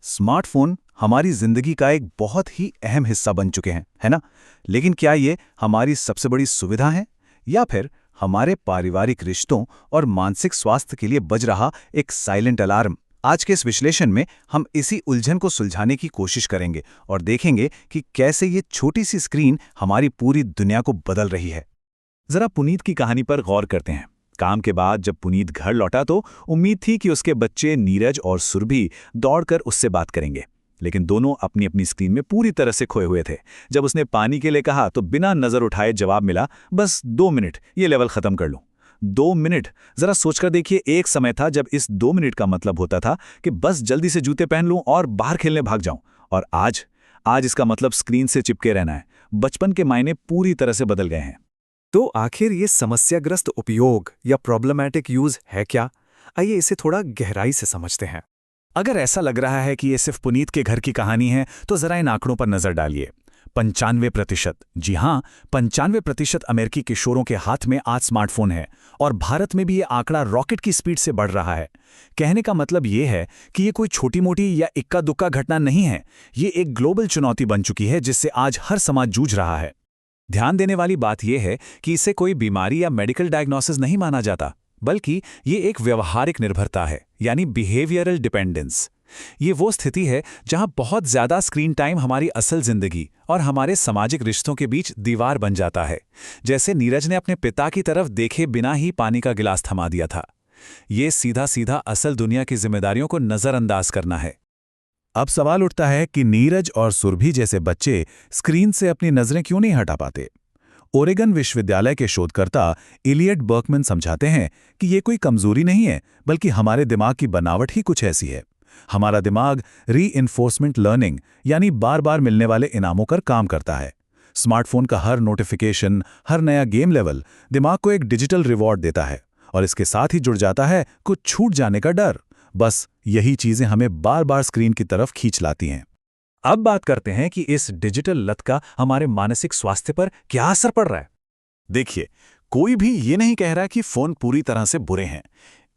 Smartphone हमारी जिंदगी का एक बहुत ही अहम हिस्सा बन चुके हैं, है ना? लेकिन क्या ये हमारी सबसे बड़ी सुविधा है या फिर हमारे पारिवारिक रिश्तों और मानसिक स्वास्थ्य के लिए बज रहा एक साइलेंट अलार्म? आज के इस विश्लेषण में हम इसी उलझन को सुलझाने की कोशिश करेंगे और देखेंगे कि कैसे ये छोटी सी स्क्रीन हमारी पूरी दुनिया को बदल रही है। जरा पुनीत की कहानी पर गौर करते हैं। काम के बाद जब पुनीत घर लौटा तो उम्मीद थी कि उसके बच्चे नीरज और सुरभि दौड़कर उससे बात करेंगे, लेकिन दोनों अपनी अपनी स्क्रीन में पूरी तरह से खोए हुए थे। जब उसने पानी के लिए कहा तो बिना नजर उठाए जवाब मिला, बस 2 मिनट, ये लेवल खत्म कर लूं। 2 मिनट, जरा सोचकर देखिए, एक समय था जब इस 2 मिनट का मतलब होता था कि बस जल्दी से जूते पहन लूं और बाहर खेलने भाग जाऊं। और आज इसका मतलब स्क्रीन से चिपके रहना है। बचपन के मायने पूरी तरह से बदल गए हैं। तो आखिर ये समस्याग्रस्त उपयोग या प्रॉब्लमैटिक यूज है क्या? आइए इसे थोड़ा गहराई से समझते हैं। अगर ऐसा लग रहा है कि ये सिर्फ पुनीत के घर की कहानी है तो जरा इन आंकड़ों पर नजर डालिए। 95%, जी हां, 95% अमेरिकी किशोरों के हाथ में आज स्मार्टफोन है और भारत में भी ये आंकड़ा रॉकेट की स्पीड से बढ़ रहा है। कहने का मतलब ये है कि ये कोई छोटी मोटी या इक्का दुक्का घटना नहीं है, ये एक ग्लोबल चुनौती बन चुकी है जिससे आज हर समाज जूझ रहा है। ध्यान देने वाली बात यह है कि इसे कोई बीमारी या मेडिकल डायग्नोसिस नहीं माना जाता, बल्कि ये एक व्यवहारिक निर्भरता है, यानी बिहेवियरल डिपेंडेंस। ये वो स्थिति है जहां बहुत ज्यादा स्क्रीन टाइम हमारी असल जिंदगी और हमारे सामाजिक रिश्तों के बीच दीवार बन जाता है। जैसे नीरज ने अपने पिता की तरफ देखे बिना ही पानी का गिलास थमा दिया था। ये सीधा सीधा असल दुनिया की जिम्मेदारियों को नजरअंदाज करना है। अब सवाल उठता है कि नीरज और सुरभि जैसे बच्चे स्क्रीन से अपनी नजरें क्यों नहीं हटा पाते? ओरेगन विश्वविद्यालय के शोधकर्ता इलियट बर्कमैन समझाते हैं कि ये कोई कमजोरी नहीं है, बल्कि हमारे दिमाग की बनावट ही कुछ ऐसी है। हमारा दिमाग रीइंफोर्समेंट लर्निंग, यानी बार बार मिलने वाले इनामों पर काम करता है। स्मार्टफोन का हर नोटिफिकेशन, हर नया गेम लेवल दिमाग को एक डिजिटल रिवॉर्ड देता है और इसके साथ ही जुड़ जाता है कुछ छूट जाने का डर। बस यही चीजें हमें बार बार स्क्रीन की तरफ खींच लाती हैं। अब बात करते हैं कि इस डिजिटल लत का हमारे मानसिक स्वास्थ्य पर क्या असर पड़ रहा है। देखिए, कोई भी ये नहीं कह रहा कि फोन पूरी तरह से बुरे हैं।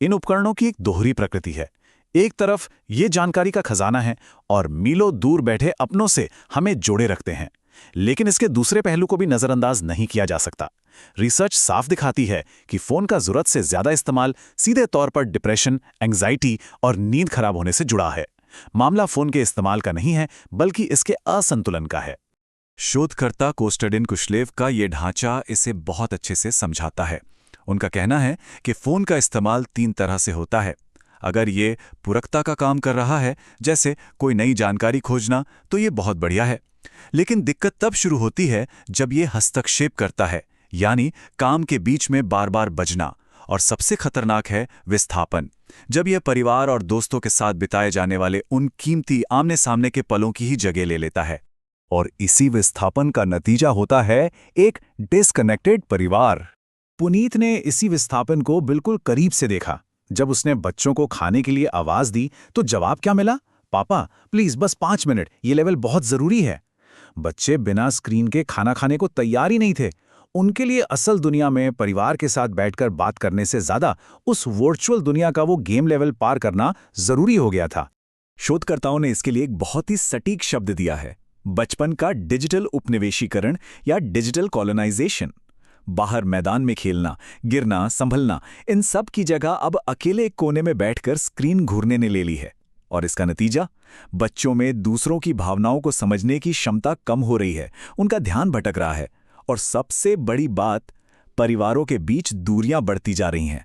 इन उपकरणों की एक दोहरी प्रकृति है। एक तरफ ये जानकारी का खजाना है और मीलों दूर बैठे अपनों से हमें जोड़े रखते हैं, लेकिन इसके दूसरे पहलू को भी नजरअंदाज नहीं किया जा सकता। रिसर्च साफ दिखाती है कि फोन का जरूरत से ज्यादा इस्तेमाल सीधे तौर पर डिप्रेशन, एंग्जाइटी और नींद खराब होने से जुड़ा है। मामला फोन के इस्तेमाल का नहीं है, बल्कि इसके असंतुलन का है। शोधकर्ता कोस्टडिन कुशलेव का ये ढांचा इसे बहुत अच्छे से समझाता है। उनका कहना है कि फोन का इस्तेमाल 3 तरह से होता है। अगर ये पूरकता का काम कर रहा है, जैसे कोई नई जानकारी खोजना, तो ये बहुत बढ़िया है। लेकिन दिक्कत तब शुरू होती है जब ये हस्तक्षेप करता है, यानी काम के बीच में बार बार बजना। और सबसे खतरनाक है विस्थापन, जब यह परिवार और दोस्तों के साथ बिताए जाने वाले उन कीमती आमने सामने के पलों की ही जगह ले लेता है। और इसी विस्थापन का नतीजा होता है एक डिस्कनेक्टेड परिवार। पुनीत ने इसी विस्थापन को बिल्कुल करीब से देखा। जब उसने बच्चों को खाने के लिए आवाज दी तो जवाब क्या मिला? पापा प्लीज बस 5 मिनट, ये लेवल बहुत जरूरी है। बच्चे बिना स्क्रीन के खाना खाने को तैयार ही नहीं थे। उनके लिए असल दुनिया में परिवार के साथ बैठकर बात करने से ज्यादा उस वर्चुअल दुनिया का वो गेम लेवल पार करना जरूरी हो गया था। शोधकर्ताओं ने इसके लिए एक बहुत ही सटीक शब्द दिया है, बचपन का डिजिटल उपनिवेशीकरण या डिजिटल कॉलोनाइजेशन। बाहर मैदान में खेलना, गिरना, संभलना, इन सब की जगह अब अकेले एक कोने में बैठकर स्क्रीन घूरने ने ले ली है। और इसका नतीजा, बच्चों में दूसरों की भावनाओं को समझने की क्षमता कम हो रही है, उनका ध्यान भटक रहा है और सबसे बड़ी बात, परिवारों के बीच दूरियां बढ़ती जा रही हैं।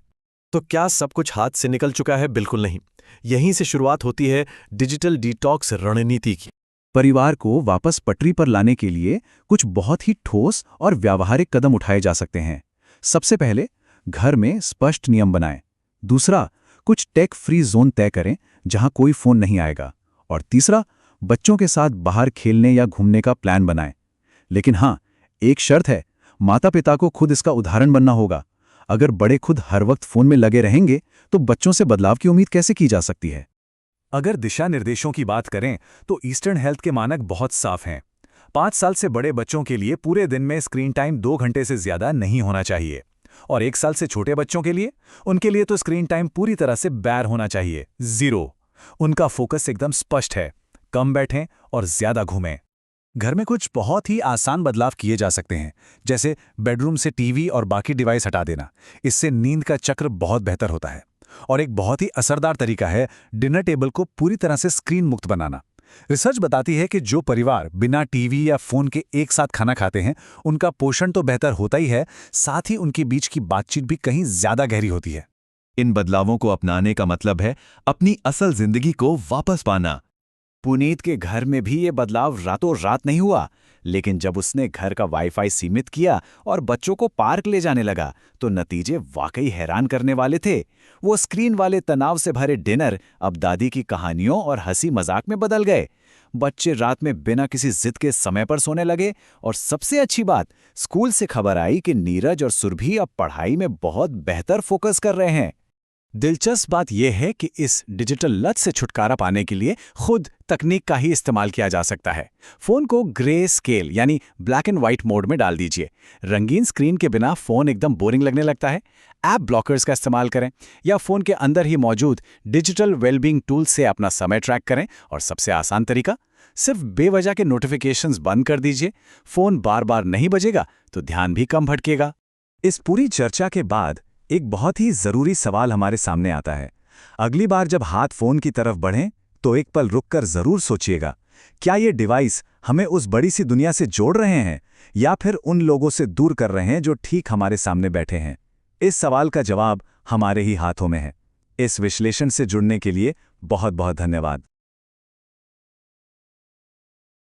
तो क्या सब कुछ हाथ से निकल चुका है? बिल्कुल नहीं। यहीं से शुरुआत होती है डिजिटल डिटॉक्स रणनीति की। परिवार को वापस पटरी पर लाने के लिए कुछ बहुत ही ठोस और व्यावहारिक कदम उठाए जा सकते हैं। सबसे पहले, घर में स्पष्ट नियम बनाएं। दूसरा, कुछ टेक फ्री जोन तय करें जहां कोई फोन नहीं आएगा। और तीसरा, बच्चों के साथ बाहर खेलने या घूमने का प्लान बनाएं। लेकिन हाँ, एक शर्त है, माता पिता को खुद इसका उदाहरण बनना होगा। अगर बड़े खुद हर वक्त फोन में लगे रहेंगे तो बच्चों से बदलाव की उम्मीद कैसे की जा सकती है? अगर दिशा निर्देशों की बात करें तो ईस्टर्न हेल्थ के मानक बहुत साफ हैं। 5 साल से बड़े बच्चों के लिए पूरे दिन में स्क्रीन टाइम 2 घंटे से ज्यादा नहीं होना चाहिए। और 1 साल से छोटे बच्चों के लिए, उनके लिए तो स्क्रीन टाइम पूरी तरह से बैर होना चाहिए, 0। उनका फोकस एकदम स्पष्ट है, कम बैठें और ज्यादा घूमें। घर में कुछ बहुत ही आसान बदलाव किए जा सकते हैं, जैसे बेडरूम से टीवी और बाकी डिवाइस हटा देना। इससे नींद का चक्र बहुत बेहतर होता है। और एक बहुत ही असरदार तरीका है डिनर टेबल को पूरी तरह से स्क्रीन मुक्त बनाना। रिसर्च बताती है कि जो परिवार बिना टीवी या फोन के एक साथ खाना खाते हैं, उनका पोषण तो बेहतर होता ही है, साथ ही उनके बीच की बातचीत भी कहीं ज्यादा गहरी होती है। इन बदलावों को अपनाने का मतलब है अपनी असल जिंदगी को वापस पाना। पुनीत के घर में भी ये बदलाव रातों रात नहीं हुआ, लेकिन जब उसने घर का वाईफाई सीमित किया और बच्चों को पार्क ले जाने लगा, तो नतीजे वाकई हैरान करने वाले थे। वो स्क्रीन वाले तनाव से भरे डिनर अब दादी की कहानियों और हंसी मजाक में बदल गए। बच्चे रात में बिना किसी जिद के समय पर सोने लगे, और सबसे अच्छी बात, स्कूल से खबर आई कि नीरज और सुरभि अब पढ़ाई में बहुत बेहतर फोकस कर रहे हैं। दिलचस्प बात यह है कि इस डिजिटल लत से छुटकारा पाने के लिए खुद तकनीक का ही इस्तेमाल किया जा सकता है। फोन को ग्रे स्केल यानी ब्लैक एंड व्हाइट मोड में डाल दीजिए। रंगीन स्क्रीन के बिना फोन एकदम बोरिंग लगने लगता है। ऐप ब्लॉकर्स का इस्तेमाल करें या फोन के अंदर ही मौजूद डिजिटल वेलबींग टूल से अपना समय ट्रैक करें। और सबसे आसान तरीका, सिर्फ बेवजह के नोटिफिकेशंस बंद कर दीजिए। फोन बार बार नहीं बजेगा तो ध्यान भी कम भटकेगा। इस पूरी चर्चा के बाद एक बहुत ही जरूरी सवाल हमारे सामने आता है। अगली बार जब हाथ फोन की तरफ बढ़ें तो एक पल रुककर जरूर सोचिएगा, क्या ये डिवाइस हमें उस बड़ी सी दुनिया से जोड़ रहे हैं या फिर उन लोगों से दूर कर रहे हैं जो ठीक हमारे सामने बैठे हैं? इस सवाल का जवाब हमारे ही हाथों में है। इस विश्लेषण से जुड़ने के लिए बहुत बहुत धन्यवाद।